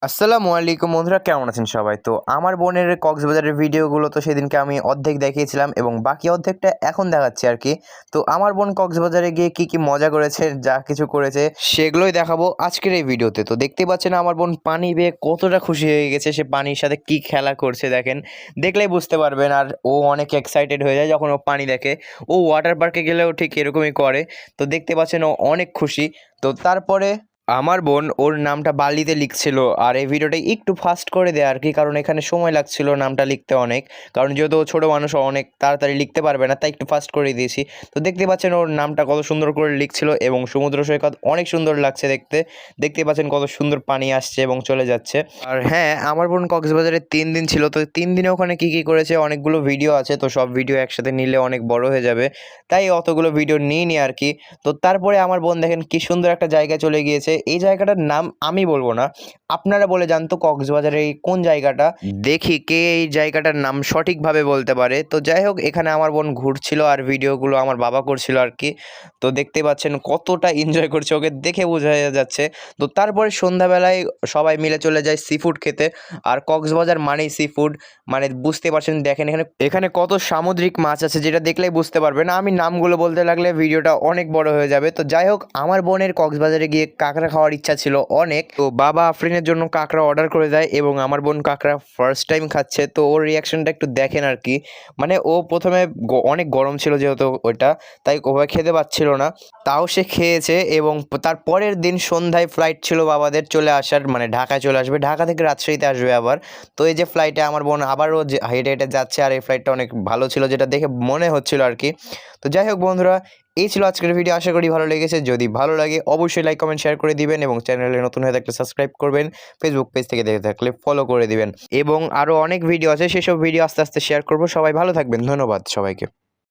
আসসালামু আলাইকুম বন্ধুরা, কেমন আছেন সবাই? তো আমার বোনের কক্সবাজারের ভিডিওগুলো তো সেদিনকে আমি অর্ধেক দেখিয়েছিলাম এবং বাকি অর্ধেকটা এখন দেখাচ্ছি আর কি। তো আমার বোন কক্সবাজারে গিয়ে কি কি মজা করেছে, যা কিছু করেছে সেগুলোই দেখাবো আজকের এই ভিডিওতে। তো দেখতেই পাচ্ছেন আমার বোন পানি পেয়ে কতটা খুশি হয়ে গেছে, সে পানির সাথে কি খেলা করছে দেখেন, দেখলেই বুঝতে পারবেন। আর ও অনেক এক্সাইটেড হয়ে যায় যখন ও পানি দেখে। ও ওয়াটার পার্কে গেলেও ঠিক এরকমই করে। তো দেখতে পাচ্ছেন ও অনেক খুশি। তো তারপরে আমার বোন ওর নামটা বালিতে লিখছিল, আর এই ভিডিওটা একটু ফাস্ট করে দেয় আর কি, কারণ এখানে সময় লাগছিল নামটা লিখতে অনেক, কারণ যেহেতু ও ছোটো মানুষ অনেক তাড়াতাড়ি লিখতে পারবে না, তাই একটু ফাস্ট করে দিয়েছি। তো দেখতে পাচ্ছেন ওর নামটা কত সুন্দর করে লিখছিল এবং সমুদ্র সৈকত অনেক সুন্দর লাগছে দেখতে। দেখতে পাচ্ছেন কত সুন্দর পানি আসছে এবং চলে যাচ্ছে। আর হ্যাঁ, আমার বোন কক্সবাজারে 3 দিন ছিল, তো 3 দিনে ওখানে কী কী করেছে অনেকগুলো ভিডিও আছে, তো সব ভিডিও একসাথে নিলে অনেক বড় হয়ে যাবে, তাই অতগুলো ভিডিও নিইনি আর কি। তো তারপরে আমার বোন দেখেন কি সুন্দর একটা জায়গায় চলে গিয়েছে। এই জায়গাটার নাম আমি বলবো না, আপনারা বলে জানতো কক্সবাজারের এই কোন জায়গাটা, দেখি কে এই জায়গাটার নাম সঠিকভাবে বলতে পারে। তো যাই হোক, এখানে আমার বোন ঘুরছিল আর ভিডিওগুলো আমার বাবা করছিল আর কি। তো দেখতে পাচ্ছেন কতটা এনজয় করছে, ওকে দেখে বোঝা যাচ্ছে। তো তারপরে সন্ধ্যাবেলায় সবাই মিলে চলে যায় সি ফুড খেতে। আর কক্সবাজার মানেই সি ফুড, মানে বুঝতে পারছেন, দেখেন এখানে এখানে কত সামুদ্রিক মাছ আছে, যেটা দেখলেই বুঝতে পারবেন। আমি নামগুলো বলতে লাগলে ভিডিওটা অনেক বড় হয়ে যাবে। তো যাই হোক, আমার বোনের কক্সবাজারে গিয়ে কাঁকড়া খাওয়ার ইচ্ছা ছিল অনেক, তো বাবা আফরিনের জন্য কাঁকড়া অর্ডার করে দেয় এবং আমার বোন কাঁকড়া ফার্স্ট টাইম খাচ্ছে। তো ওর রিয়াকশনটা একটু দেখেন আর কি, মানে ও প্রথমে অনেক গরম ছিল যেহেতু ওইটা, তাই ওভাবে খেতে পাচ্ছিল না, তাও সে খেয়েছে। এবং তার পরের দিন সন্ধ্যায় ফ্লাইট ছিল বাবাদের চলে আসার, মানে ঢাকায় চলে আসবে, ঢাকা থেকে রাজশাহীতে আসবে আবার। তো এই যে ফ্লাইটে আমার বোন আবারও হেঁটে হেঁটে যাচ্ছে, আর এই ফ্লাইটটা অনেক ভালো ছিল যেটা দেখে মনে হচ্ছিল আর কি। তো যাই হোক বন্ধুরা, এই ছিল আজকের ভিডিও, আশা করি ভালো লেগেছে। যদি ভালো লাগে অবশ্যই লাইক কমেন্ট শেয়ার করে দিবেন এবং চ্যানেলে নতুন হয়ে থাকলে সাবস্ক্রাইব করবেন, ফেসবুক পেজ থেকে দেখে থাকলে ফলো করে দিবেন। এবং আরও অনেক ভিডিও আছে, সেসব ভিডিও আস্তে আস্তে শেয়ার করব। সবাই ভালো থাকবেন, ধন্যবাদ সবাইকে।